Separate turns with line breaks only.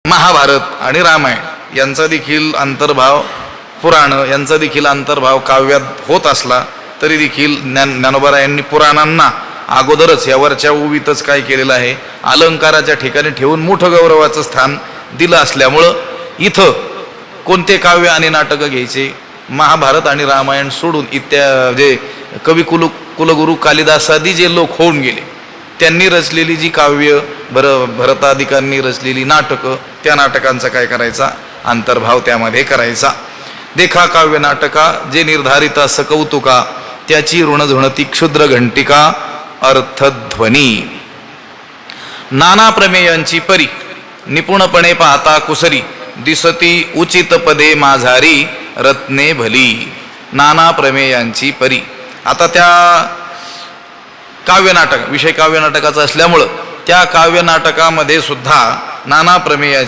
महाभारत आणि रामायण यांचा देखील अंतर्भाव, पुराण यांचा देखील अंतर्भाव काव्यात होत असला तरी देखील ज्ञानोबा यांनी पुराणांना अगोदरच यावरच्या उवीतच काय केलेलं आहे, अलंकाराच्या ठिकाणी ठेवून मोठं गौरवाचं स्थान दिलं असल्यामुळं इथं कोणते काव्य आणि नाटकं घ्यायचे, महाभारत आणि रामायण सोडून जे कवी कुलगुरू कालिदासादी जे लोक होऊन गेले त्यांनी रचलेली जी काव्य, भरतादिकांनी रचलेली नाटकं, त्या नाटकांचा काय करायचा, अंतर्भाव त्यामध्ये करायचा. देखा काव्य नाटका जे निर्धारिता सकौतुका, त्याची ऋणध्वनती क्षुद्र घंटिका अर्थध्वनी. नाना प्रमेयांची परी निपुणपणे पाहता कुसरी, दिसती उचित पदे माझारी रत्ने भली. नाना प्रमेयांची परी. आता त्या काव्यनाटक विषय काव्यनाटकाचा असल्यामुळं त्या काव्यनाटकामध्ये सुद्धा नाना प्रमेयाची